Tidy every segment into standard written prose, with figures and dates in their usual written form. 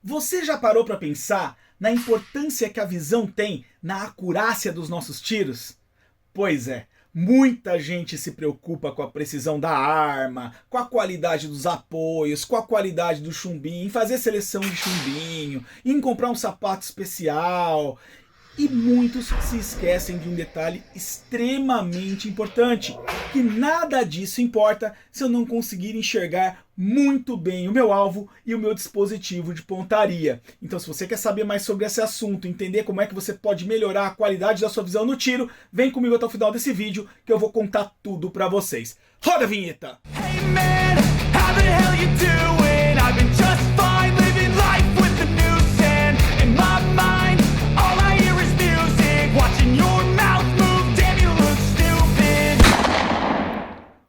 Você já parou para pensar na importância que a visão tem na acurácia dos nossos tiros? Pois é, muita gente se preocupa com a precisão da arma, com a qualidade dos apoios, com a qualidade do chumbinho, em fazer seleção de chumbinho, em comprar um sapato especial. E muitos se esquecem de um detalhe extremamente importante, que nada disso importa se eu não conseguir enxergar muito bem o meu alvo e o meu dispositivo de pontaria. Então, se você quer saber mais sobre esse assunto, entender como é que você pode melhorar a qualidade da sua visão no tiro, vem comigo até o final desse vídeo que eu vou contar tudo pra vocês. Roda a vinheta! Hey man, how the hell you doing? I've been just fine living life with the noose and in my mind all I hear is music. Watching your mouth move, damn you look stupid.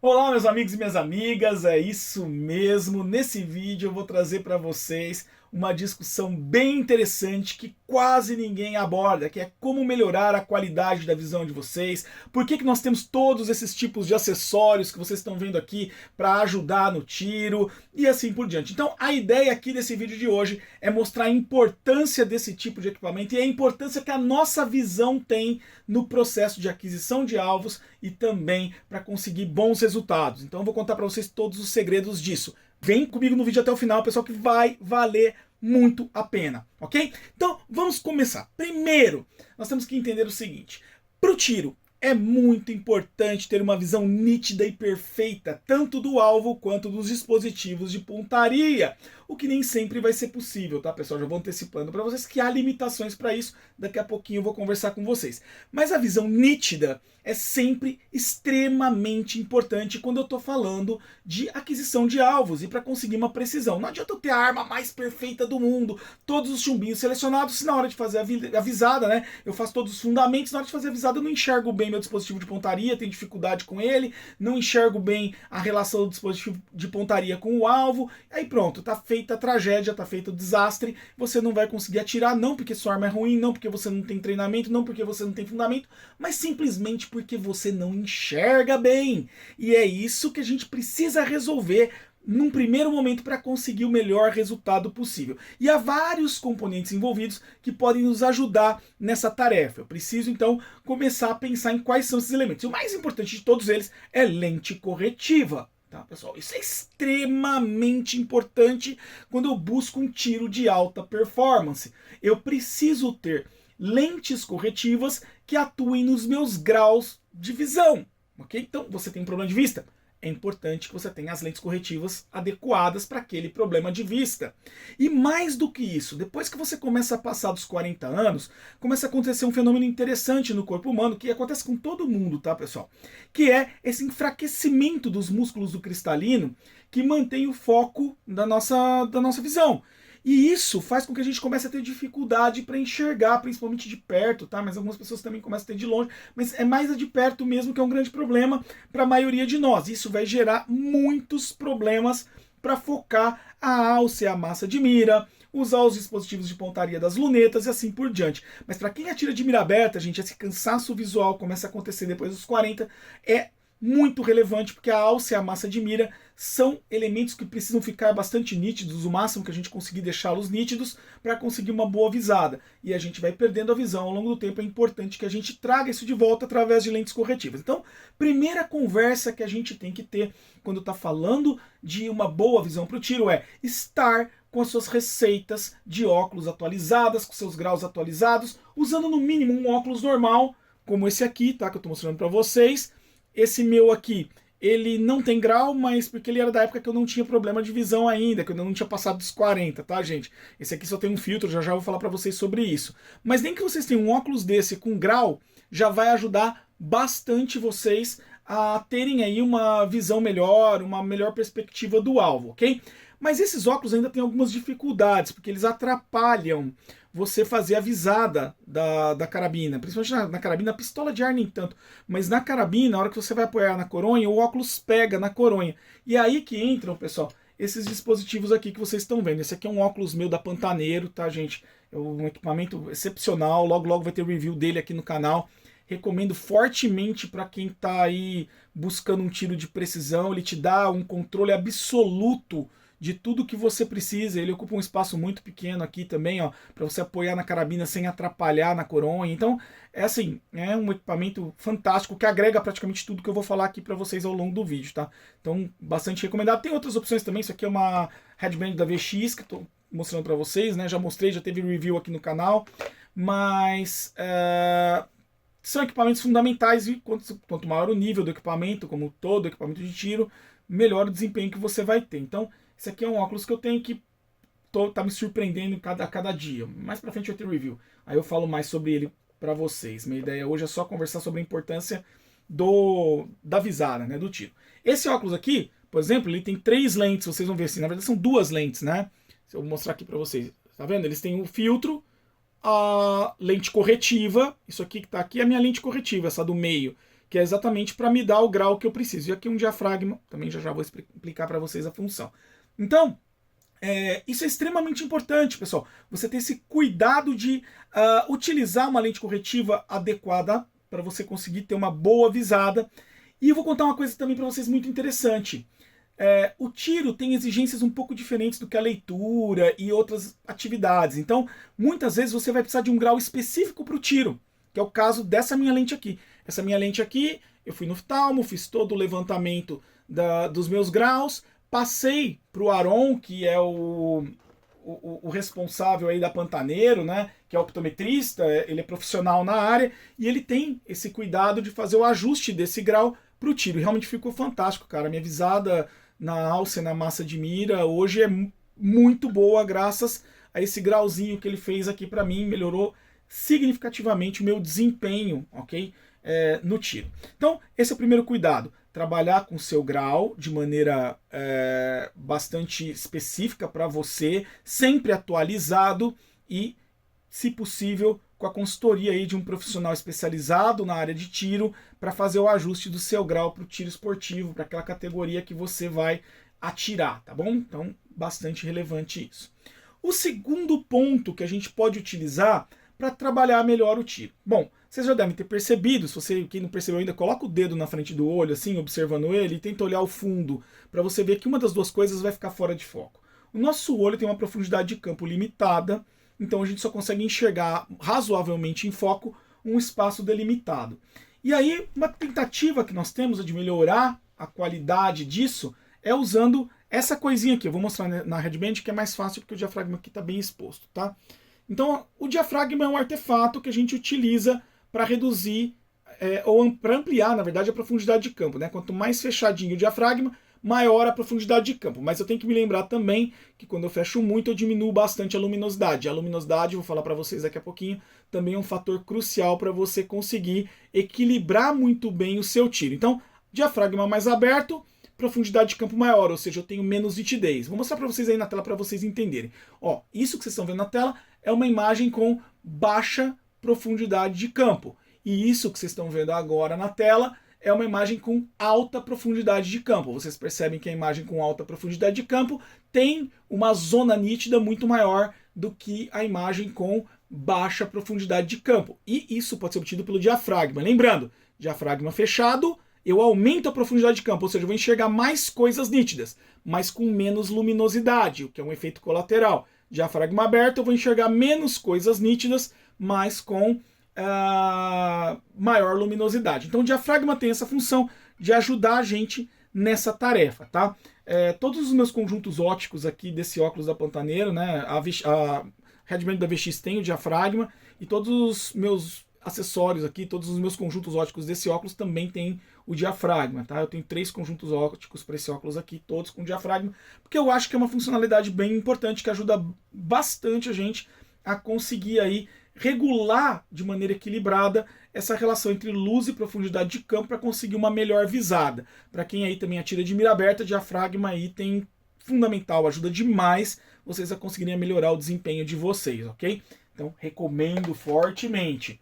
Olá meus amigos e minhas amigas, é isso mesmo. Nesse vídeo eu vou trazer para vocês uma discussão bem interessante que quase ninguém aborda, que é como melhorar a qualidade da visão de vocês, por que nós temos todos esses tipos de acessórios que vocês estão vendo aqui para ajudar no tiro e assim por diante. Então a ideia aqui desse vídeo de hoje é mostrar a importância desse tipo de equipamento e a importância que a nossa visão tem no processo de aquisição de alvos e também para conseguir bons resultados. Então eu vou contar para vocês todos os segredos disso. Vem comigo no vídeo até o final, pessoal, que vai valer muito a pena, ok? Então, vamos começar. Primeiro, nós temos que entender o seguinte. Para o tiro, é muito importante ter uma visão nítida e perfeita, tanto do alvo quanto dos dispositivos de pontaria, o que nem sempre vai ser possível, tá, pessoal? Já vou antecipando para vocês que há limitações para isso, daqui a pouquinho eu vou conversar com vocês. Mas a visão nítida é sempre extremamente importante quando eu estou falando de aquisição de alvos e para conseguir uma precisão. Não adianta eu ter a arma mais perfeita do mundo, todos os chumbinhos selecionados, se na hora de fazer a visada, né, eu faço todos os fundamentos, na hora de fazer a visada eu não enxergo bem meu dispositivo de pontaria, tenho dificuldade com ele, não enxergo bem a relação do dispositivo de pontaria com o alvo, aí pronto, tá feita a tragédia, tá feito o desastre, você não vai conseguir atirar, não porque sua arma é ruim, não porque você não tem treinamento, não porque você não tem fundamento, mas simplesmente porque você não enxerga bem. E é isso que a gente precisa resolver num primeiro momento para conseguir o melhor resultado possível. E há vários componentes envolvidos que podem nos ajudar nessa tarefa. Eu preciso então começar a pensar em quais são esses elementos. E o mais importante de todos eles é lente corretiva. Tá, pessoal? Isso é extremamente importante quando eu busco um tiro de alta performance. Eu preciso ter lentes corretivas que atuem nos meus graus de visão. Ok? Então, você tem um problema de vista? É importante que você tenha as lentes corretivas adequadas para aquele problema de vista. E mais do que isso, depois que você começa a passar dos 40 anos, começa a acontecer um fenômeno interessante no corpo humano, que acontece com todo mundo, tá, pessoal? Que é esse enfraquecimento dos músculos do cristalino que mantém o foco da nossa visão. E isso faz com que a gente comece a ter dificuldade para enxergar, principalmente de perto, tá? Mas algumas pessoas também começam a ter de longe. Mas é mais a de perto mesmo que é um grande problema para a maioria de nós. Isso vai gerar muitos problemas para focar a alça e a massa de mira, usar os dispositivos de pontaria das lunetas e assim por diante. Mas para quem atira de mira aberta, gente, esse cansaço visual começa a acontecer depois dos 40, é muito relevante, porque a alça e a massa de mira são elementos que precisam ficar bastante nítidos, o máximo que a gente conseguir deixá-los nítidos para conseguir uma boa visada. E a gente vai perdendo a visão ao longo do tempo, é importante que a gente traga isso de volta através de lentes corretivas. Então, primeira conversa que a gente tem que ter quando está falando de uma boa visão para o tiro é estar com as suas receitas de óculos atualizadas, com seus graus atualizados, usando no mínimo um óculos normal, como esse aqui, tá, que eu estou mostrando para vocês. Esse meu aqui, ele não tem grau, mas porque ele era da época que eu não tinha problema de visão ainda, que eu não tinha passado dos 40, tá, gente? Esse aqui só tem um filtro, já vou falar pra vocês sobre isso. Mas nem que vocês tenham um óculos desse com grau, já vai ajudar bastante vocês a terem aí uma visão melhor, uma melhor perspectiva do alvo, ok? Mas esses óculos ainda têm algumas dificuldades, porque eles atrapalham você fazer a visada da carabina, principalmente na carabina, a pistola de ar nem tanto, mas na carabina, na hora que você vai apoiar na coronha, o óculos pega na coronha. E é aí que entram, pessoal, esses dispositivos aqui que vocês estão vendo. Esse aqui é um óculos meu da Pantaneiro, tá, gente? É um equipamento excepcional, logo vai ter review dele aqui no canal. Recomendo fortemente para quem está aí buscando um tiro de precisão, ele te dá um controle absoluto de tudo que você precisa. Ele ocupa um espaço muito pequeno aqui também, ó, para você apoiar na carabina sem atrapalhar na coronha. Então, é assim, é um equipamento fantástico que agrega praticamente tudo que eu vou falar aqui para vocês ao longo do vídeo, tá? Então, bastante recomendado. Tem outras opções também. Isso aqui é uma headband da VX que eu tô mostrando para vocês, né? Já mostrei, já teve review aqui no canal, mas são equipamentos fundamentais e quanto maior o nível do equipamento, como todo equipamento de tiro, melhor o desempenho que você vai ter. Então, esse aqui é um óculos que eu tenho que tá me surpreendendo a cada dia. Mais pra frente eu tenho review. Aí eu falo mais sobre ele para vocês. Minha ideia hoje é só conversar sobre a importância da visada, né, do tiro. Esse óculos aqui, por exemplo, ele tem 3 lentes, vocês vão ver assim, na verdade são 2 lentes, né? Eu vou mostrar aqui para vocês. Tá vendo? Eles têm o filtro, a lente corretiva, isso aqui que tá aqui é a minha lente corretiva, essa do meio, que é exatamente para me dar o grau que eu preciso. E aqui um diafragma, também já vou explicar para vocês a função. Então, isso é extremamente importante, pessoal. Você ter esse cuidado de utilizar uma lente corretiva adequada para você conseguir ter uma boa visada. E eu vou contar uma coisa também para vocês muito interessante. O tiro tem exigências um pouco diferentes do que a leitura e outras atividades. Então, muitas vezes você vai precisar de um grau específico para o tiro, que é o caso dessa minha lente aqui. Essa minha lente aqui, eu fui no oftalmo, fiz todo o levantamento dos meus graus, passei para o Aron, que é o responsável aí da Pantaneiro, né, que é optometrista, ele é profissional na área, e ele tem esse cuidado de fazer o ajuste desse grau para o tiro. E realmente ficou fantástico, cara. Minha visada na alça e na massa de mira hoje é muito boa, graças a esse grauzinho que ele fez aqui para mim, melhorou significativamente o meu desempenho, ok? No tiro. Então, esse é o primeiro cuidado. Trabalhar com o seu grau de maneira bastante específica para você, sempre atualizado e, se possível, com a consultoria aí de um profissional especializado na área de tiro para fazer o ajuste do seu grau para o tiro esportivo, para aquela categoria que você vai atirar, tá bom? Então, bastante relevante isso. O segundo ponto que a gente pode utilizar para trabalhar melhor o tiro. Bom, vocês já devem ter percebido, se você quem não percebeu ainda, coloca o dedo na frente do olho, assim, observando ele, e tenta olhar o fundo, para você ver que uma das duas coisas vai ficar fora de foco. O nosso olho tem uma profundidade de campo limitada, então a gente só consegue enxergar razoavelmente em foco um espaço delimitado. E aí, uma tentativa que nós temos de melhorar a qualidade disso é usando essa coisinha aqui. Eu vou mostrar na headband, que é mais fácil porque o diafragma aqui está bem exposto, tá? Então, o diafragma é um artefato que a gente utiliza para reduzir, ou para ampliar, na verdade, a profundidade de campo, né? Quanto mais fechadinho o diafragma, maior a profundidade de campo. Mas eu tenho que me lembrar também que quando eu fecho muito, eu diminuo bastante a luminosidade. A luminosidade, vou falar para vocês daqui a pouquinho, também é um fator crucial para você conseguir equilibrar muito bem o seu tiro. Então, diafragma mais aberto, profundidade de campo maior, ou seja, eu tenho menos nitidez. Vou mostrar para vocês aí na tela para vocês entenderem. Ó, isso que vocês estão vendo na tela é uma imagem com baixa profundidade de campo. E isso que vocês estão vendo agora na tela é uma imagem com alta profundidade de campo. Vocês percebem que a imagem com alta profundidade de campo tem uma zona nítida muito maior do que a imagem com baixa profundidade de campo. E isso pode ser obtido pelo diafragma. Lembrando, diafragma fechado, eu aumento a profundidade de campo, ou seja, eu vou enxergar mais coisas nítidas, mas com menos luminosidade, o que é um efeito colateral. Diafragma aberto, eu vou enxergar menos coisas nítidas, mas com maior luminosidade. Então o diafragma tem essa função de ajudar a gente nessa tarefa, tá? Todos os meus conjuntos ópticos aqui desse óculos da Pantaneiro, né? A headband da VX tem o diafragma, e todos os meus acessórios aqui, todos os meus conjuntos ópticos desse óculos também tem o diafragma, tá? Eu tenho 3 conjuntos ópticos para esse óculos aqui, todos com diafragma, porque eu acho que é uma funcionalidade bem importante que ajuda bastante a gente a conseguir aí regular de maneira equilibrada essa relação entre luz e profundidade de campo para conseguir uma melhor visada. Para quem aí também atira de mira aberta, diafragma aí tem fundamental, ajuda demais vocês a conseguirem melhorar o desempenho de vocês, ok? Então recomendo fortemente.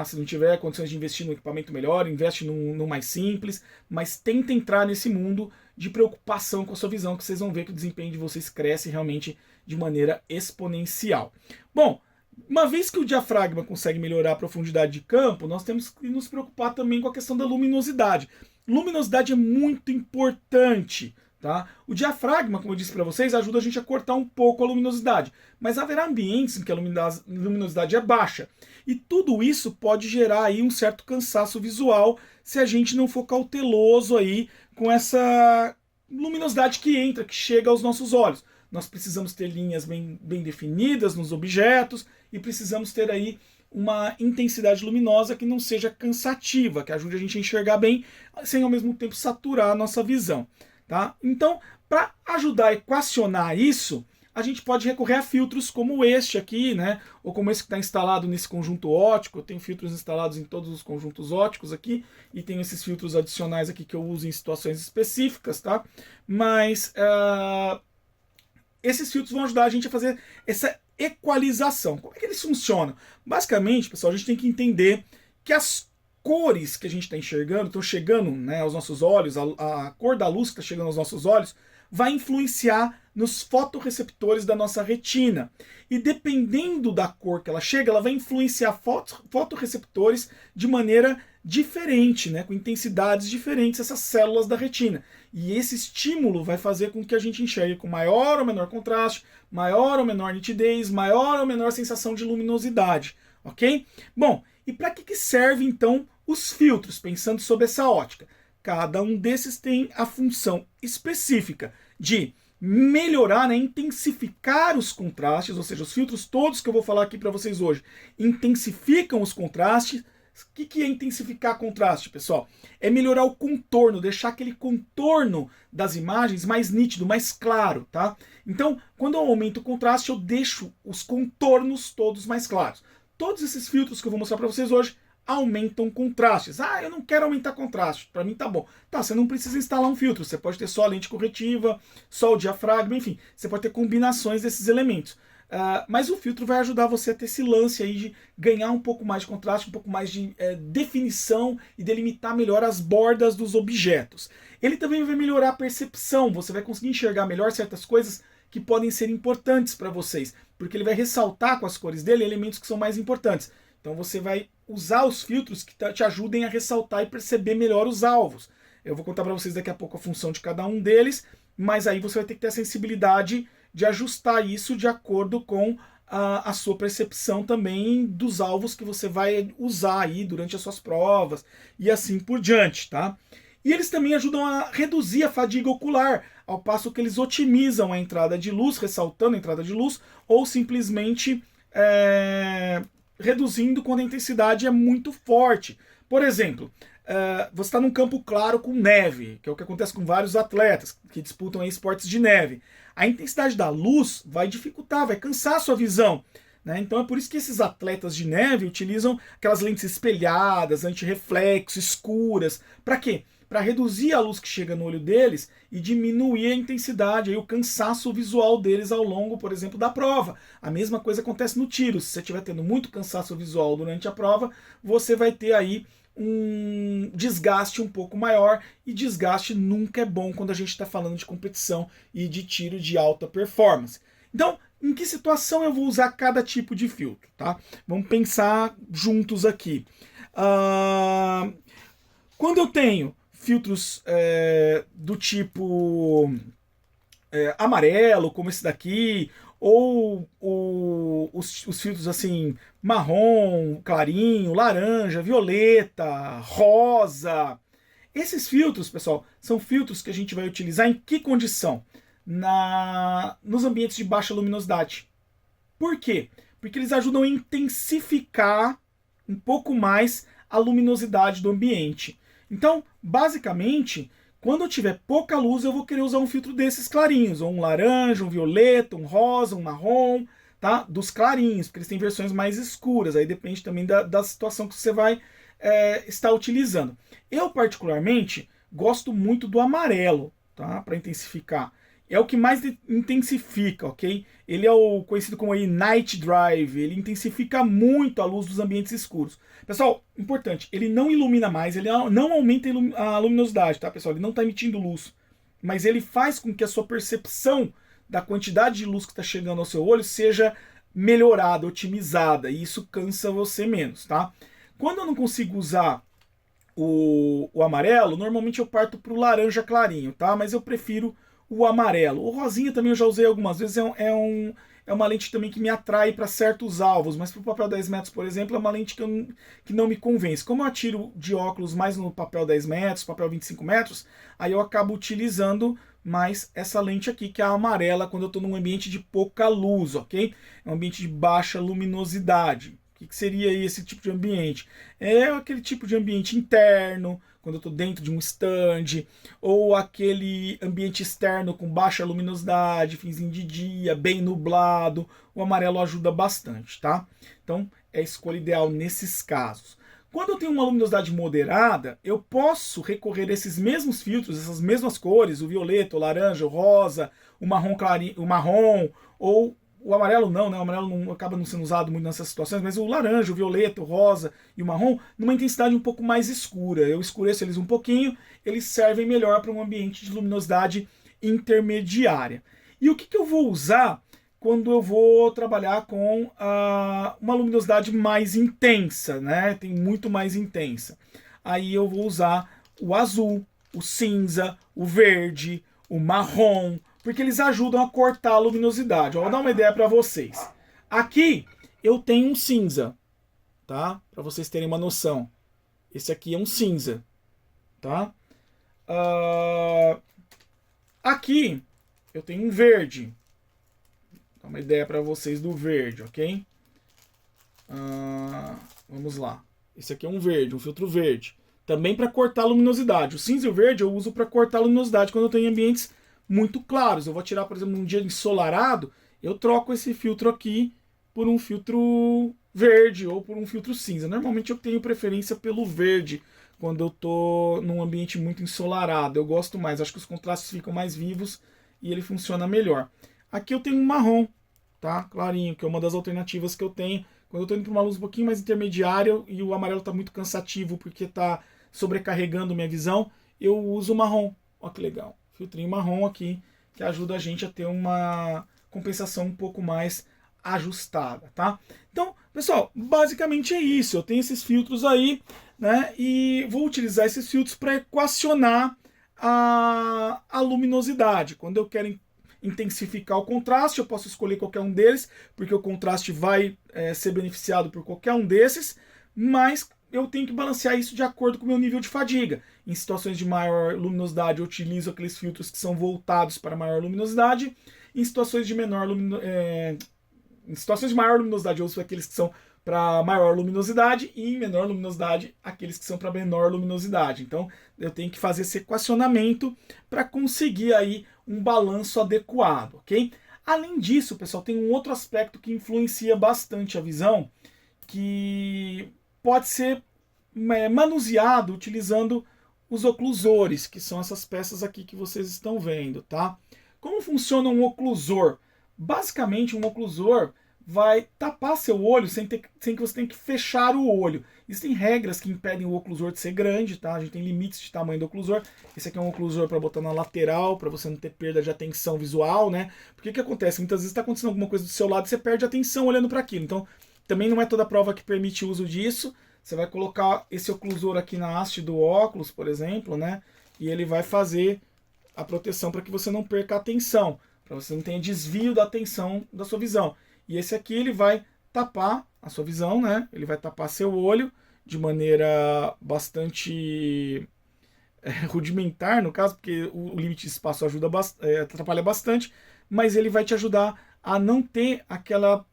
Se não tiver condições de investir no equipamento melhor, investe no mais simples, mas tenta entrar nesse mundo de preocupação com a sua visão, que vocês vão ver que o desempenho de vocês cresce realmente de maneira exponencial. Bom, uma vez que o diafragma consegue melhorar a profundidade de campo, nós temos que nos preocupar também com a questão da luminosidade. Luminosidade é muito importante Tá? O diafragma, como eu disse para vocês, ajuda a gente a cortar um pouco a luminosidade, mas haverá ambientes em que a luminosidade é baixa. E tudo isso pode gerar aí um certo cansaço visual se a gente não for cauteloso aí com essa luminosidade que entra, que chega aos nossos olhos. Nós precisamos ter linhas bem definidas nos objetos e precisamos ter aí uma intensidade luminosa que não seja cansativa, que ajude a gente a enxergar bem, sem ao mesmo tempo saturar a nossa visão. Tá? Então, para ajudar a equacionar isso, a gente pode recorrer a filtros como este aqui, né? Ou como esse que está instalado nesse conjunto óptico. Eu tenho filtros instalados em todos os conjuntos ópticos aqui, e tenho esses filtros adicionais aqui que eu uso em situações específicas, tá? Mas esses filtros vão ajudar a gente a fazer essa equalização. Como é que eles funcionam? Basicamente, pessoal, a gente tem que entender que as cores que a gente está enxergando, estão chegando, né, aos nossos olhos, a cor da luz que está chegando aos nossos olhos, vai influenciar nos fotorreceptores da nossa retina. E dependendo da cor que ela chega, ela vai influenciar fotorreceptores de maneira diferente, né, com intensidades diferentes, essas células da retina. E esse estímulo vai fazer com que a gente enxergue com maior ou menor contraste, maior ou menor nitidez, maior ou menor sensação de luminosidade, ok? Bom, e para que serve então os filtros, pensando sobre essa ótica? Cada um desses tem a função específica de melhorar, né, intensificar os contrastes, ou seja, os filtros todos que eu vou falar aqui para vocês hoje intensificam os contrastes. O que é intensificar contraste, pessoal? É melhorar o contorno, deixar aquele contorno das imagens mais nítido, mais claro, tá? Então, quando eu aumento o contraste, eu deixo os contornos todos mais claros. Todos esses filtros que eu vou mostrar para vocês hoje aumentam contrastes. Ah, eu não quero aumentar contraste, para mim tá bom. Tá, você não precisa instalar um filtro, você pode ter só a lente corretiva, só o diafragma, enfim, você pode ter combinações desses elementos. Mas o filtro vai ajudar você a ter esse lance aí de ganhar um pouco mais de contraste, um pouco mais de definição e delimitar melhor as bordas dos objetos. Ele também vai melhorar a percepção, você vai conseguir enxergar melhor certas coisas que podem ser importantes para vocês, porque ele vai ressaltar com as cores dele elementos que são mais importantes. Então você vai usar os filtros que te ajudem a ressaltar e perceber melhor os alvos. Eu vou contar para vocês daqui a pouco a função de cada um deles, mas aí você vai ter que ter a sensibilidade de ajustar isso de acordo com a sua percepção também dos alvos que você vai usar aí durante as suas provas e assim por diante, tá? E eles também ajudam a reduzir a fadiga ocular, ao passo que eles otimizam a entrada de luz, ressaltando a entrada de luz, ou simplesmente reduzindo quando a intensidade é muito forte. Por exemplo, você está num campo claro com neve, que é o que acontece com vários atletas que disputam aí esportes de neve. A intensidade da luz vai dificultar, vai cansar a sua visão. Né? Então é por isso que esses atletas de neve utilizam aquelas lentes espelhadas, antirreflexo, escuras. Para quê? Para reduzir a luz que chega no olho deles e diminuir a intensidade, aí, o cansaço visual deles ao longo, por exemplo, da prova. A mesma coisa acontece no tiro. Se você estiver tendo muito cansaço visual durante a prova, você vai ter aí um desgaste um pouco maior, e desgaste nunca é bom quando a gente está falando de competição e de tiro de alta performance. Então, em que situação eu vou usar cada tipo de filtro, tá? Vamos pensar juntos aqui. Quando eu tenho filtros do tipo amarelo, como esse daqui, ou os filtros assim, marrom, clarinho, laranja, violeta, rosa. Esses filtros, pessoal, são filtros que a gente vai utilizar em que condição? Nos ambientes de baixa luminosidade. Por quê? Porque eles ajudam a intensificar um pouco mais a luminosidade do ambiente. Então, basicamente, quando eu tiver pouca luz, eu vou querer usar um filtro desses clarinhos, ou um laranja, um violeta, um rosa, um marrom, tá? Dos clarinhos, porque eles têm versões mais escuras, aí depende também da situação que você vai estar utilizando. Eu, particularmente, gosto muito do amarelo, tá? Para intensificar. É o que mais intensifica, ok? Ele é o conhecido como aí Night Drive, ele intensifica muito a luz dos ambientes escuros. Pessoal, importante, ele não ilumina mais, ele não aumenta a luminosidade, tá, pessoal? Ele não está emitindo luz, mas ele faz com que a sua percepção da quantidade de luz que está chegando ao seu olho seja melhorada, otimizada, e isso cansa você menos, tá? Quando eu não consigo usar o amarelo, normalmente eu parto para o laranja clarinho, tá? Mas eu prefiro o amarelo. O rosinha também eu já usei algumas vezes, é uma lente também que me atrai para certos alvos, mas para o papel 10 metros, por exemplo, é uma lente que não me convence. Como eu atiro de óculos mais no papel 10 metros, papel 25 metros, aí eu acabo utilizando mais essa lente aqui, que é a amarela, quando eu estou num ambiente de pouca luz, ok? É um ambiente de baixa luminosidade. O que seria esse tipo de ambiente? É aquele tipo de ambiente interno, quando eu estou dentro de um stand, ou aquele ambiente externo com baixa luminosidade, finzinho de dia, bem nublado. O amarelo ajuda bastante, tá? Então, é a escolha ideal nesses casos. Quando eu tenho uma luminosidade moderada, eu posso recorrer a esses mesmos filtros, essas mesmas cores, o violeta, o laranja, o rosa, o marrom clarinho, o marrom, ou o amarelo não, né? O amarelo não, acaba não sendo usado muito nessas situações, mas o laranja, o violeta, o rosa e o marrom, numa intensidade um pouco mais escura. Eu escureço eles um pouquinho, eles servem melhor para um ambiente de luminosidade intermediária. E o que eu vou usar quando eu vou trabalhar com uma luminosidade mais intensa, né? Tem muito mais intensa. Aí eu vou usar o azul, o cinza, o verde, o marrom, porque eles ajudam a cortar a luminosidade. Ó, vou dar uma ideia para vocês. Aqui eu tenho um cinza, tá? Para vocês terem uma noção. Esse aqui é um cinza, tá? Aqui eu tenho um verde. Vou dar uma ideia para vocês do verde, ok? Vamos lá. Esse aqui é um verde, um filtro verde. Também para cortar a luminosidade. O cinza e o verde eu uso para cortar a luminosidade quando eu tenho ambientes muito claros. Eu vou tirar, por exemplo, num dia ensolarado, eu troco esse filtro aqui por um filtro verde ou por um filtro cinza. Normalmente eu tenho preferência pelo verde quando eu tô num ambiente muito ensolarado. Eu gosto mais, acho que os contrastes ficam mais vivos e ele funciona melhor. Aqui eu tenho um marrom, tá? Clarinho, que é uma das alternativas que eu tenho. Quando eu tô indo para uma luz um pouquinho mais intermediária e o amarelo tá muito cansativo porque tá sobrecarregando minha visão, eu uso o marrom. Olha que legal. Filtrinho marrom aqui, que ajuda a gente a ter uma compensação um pouco mais ajustada, tá? Então, pessoal, basicamente é isso. Eu tenho esses filtros aí, né? E vou utilizar esses filtros para equacionar a luminosidade. Quando eu quero intensificar o contraste, eu posso escolher qualquer um deles, porque o contraste vai ser beneficiado por qualquer um desses, mas eu tenho que balancear isso de acordo com o meu nível de fadiga. Em situações de maior luminosidade, eu utilizo aqueles filtros que são voltados para maior luminosidade. Em situações de menor em situações de maior luminosidade, eu uso aqueles que são para maior luminosidade, e em menor luminosidade, aqueles que são para menor luminosidade. Então, eu tenho que fazer esse equacionamento para conseguir aí um balanço adequado, ok? Além disso, pessoal, tem um outro aspecto que influencia bastante a visão, que pode ser manuseado utilizando os oclusores, que são essas peças aqui que vocês estão vendo, tá? Como funciona um oclusor? Basicamente, um oclusor vai tapar seu olho sem que você tenha que fechar o olho. Existem regras que impedem o oclusor de ser grande, tá? A gente tem limites de tamanho do oclusor. Esse aqui é um oclusor para botar na lateral, para você não ter perda de atenção visual, né? Porque o que acontece? Muitas vezes está acontecendo alguma coisa do seu lado e você perde a atenção olhando para aquilo. Então, também não é toda prova que permite o uso disso. Você vai colocar esse oclusor aqui na haste do óculos, por exemplo, né? E ele vai fazer a proteção para que você não perca a atenção, para você não tenha desvio da atenção da sua visão. E esse aqui ele vai tapar a sua visão, né? Ele vai tapar seu olho de maneira bastante rudimentar, no caso, porque o limite de espaço atrapalha bastante, mas ele vai te ajudar a não ter aquela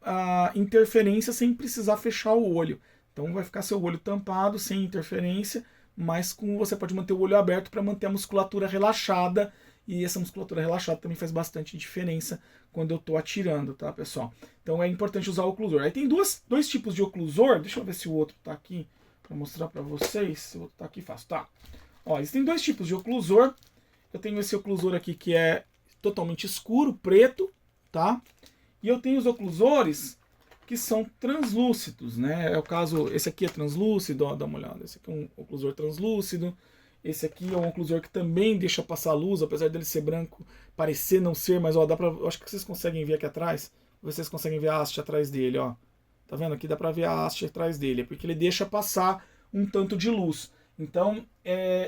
interferência sem precisar fechar o olho. Então vai ficar seu olho tampado, sem interferência, mas você pode manter o olho aberto para manter a musculatura relaxada, e essa musculatura relaxada também faz bastante diferença quando eu estou atirando, tá, pessoal? Então é importante usar o oclusor. Aí tem dois tipos de oclusor, deixa eu ver se o outro está aqui para mostrar para vocês. Se o outro está aqui, fácil, tá? Ó, existem dois tipos de oclusor. Eu tenho esse oclusor aqui que é totalmente escuro, preto, tá? E eu tenho os oclusores que são translúcidos, né? É o caso, esse aqui é translúcido, ó, dá uma olhada. Esse aqui é um oclusor translúcido. Esse aqui é um oclusor que também deixa passar luz, apesar dele ser branco, parecer não ser, mas ó, dá pra, acho que vocês conseguem ver aqui atrás. Vocês conseguem ver a haste atrás dele, ó. Tá vendo aqui? Dá pra ver a haste atrás dele, é porque ele deixa passar um tanto de luz. Então,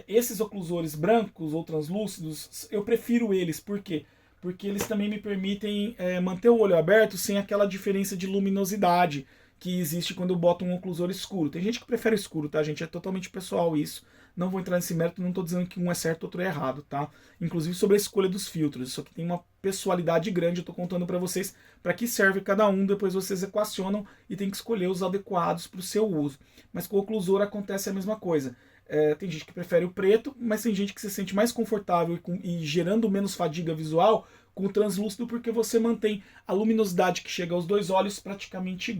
esses oclusores brancos ou translúcidos, eu prefiro eles. Por quê? Porque eles também me permitem manter o olho aberto sem aquela diferença de luminosidade que existe quando eu boto um oclusor escuro. Tem gente que prefere escuro, tá, gente? É totalmente pessoal isso. Não vou entrar nesse mérito, não estou dizendo que um é certo e outro é errado, tá? Inclusive sobre a escolha dos filtros. Isso aqui tem uma pessoalidade grande, eu estou contando para vocês para que serve cada um, depois vocês equacionam e tem que escolher os adequados para o seu uso. Mas com o oclusor acontece a mesma coisa. Tem gente que prefere o preto, mas tem gente que se sente mais confortável e gerando menos fadiga visual com o translúcido, porque você mantém a luminosidade que chega aos dois olhos praticamente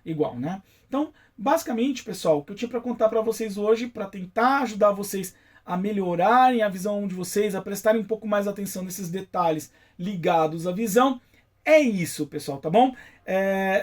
igual, né? Então, basicamente, pessoal, o que eu tinha para contar para vocês hoje, para tentar ajudar vocês a melhorarem a visão de vocês, a prestarem um pouco mais atenção nesses detalhes ligados à visão, é isso, pessoal, tá bom?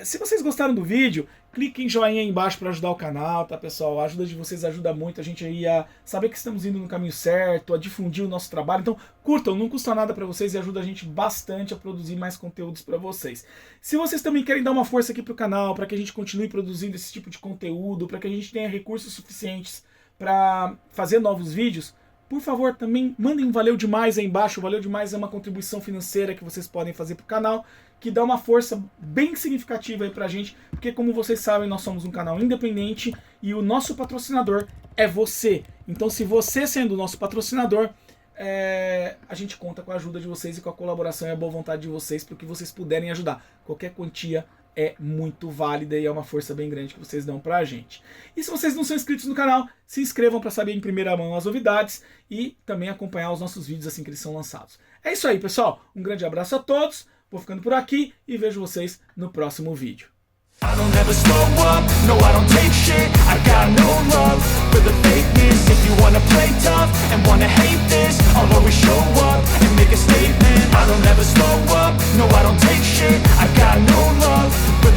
Se vocês gostaram do vídeo, clique em joinha aí embaixo para ajudar o canal, tá, pessoal? A ajuda de vocês ajuda muito a gente aí a saber que estamos indo no caminho certo, a difundir o nosso trabalho. Então, curtam, não custa nada para vocês e ajuda a gente bastante a produzir mais conteúdos para vocês. Se vocês também querem dar uma força aqui pro canal, para que a gente continue produzindo esse tipo de conteúdo, para que a gente tenha recursos suficientes para fazer novos vídeos, por favor, também mandem valeu demais aí embaixo. Valeu demais é uma contribuição financeira que vocês podem fazer pro canal, que dá uma força bem significativa aí pra gente, porque como vocês sabem, nós somos um canal independente e o nosso patrocinador é você. Então, se você sendo o nosso patrocinador, a gente conta com a ajuda de vocês e com a colaboração e a boa vontade de vocês para que vocês puderem ajudar. Qualquer quantia é muito válida e é uma força bem grande que vocês dão pra gente. E se vocês não são inscritos no canal, se inscrevam para saber em primeira mão as novidades e também acompanhar os nossos vídeos assim que eles são lançados. É isso aí, pessoal. Um grande abraço a todos. Vou ficando por aqui e vejo vocês no próximo vídeo. I don't ever slow up, no I don't take shit. I got no love for the fakeness. If you wanna play tough and wanna hate this, I'll always show up and make a statement. I don't ever slow up, no I don't take shit. I got no love for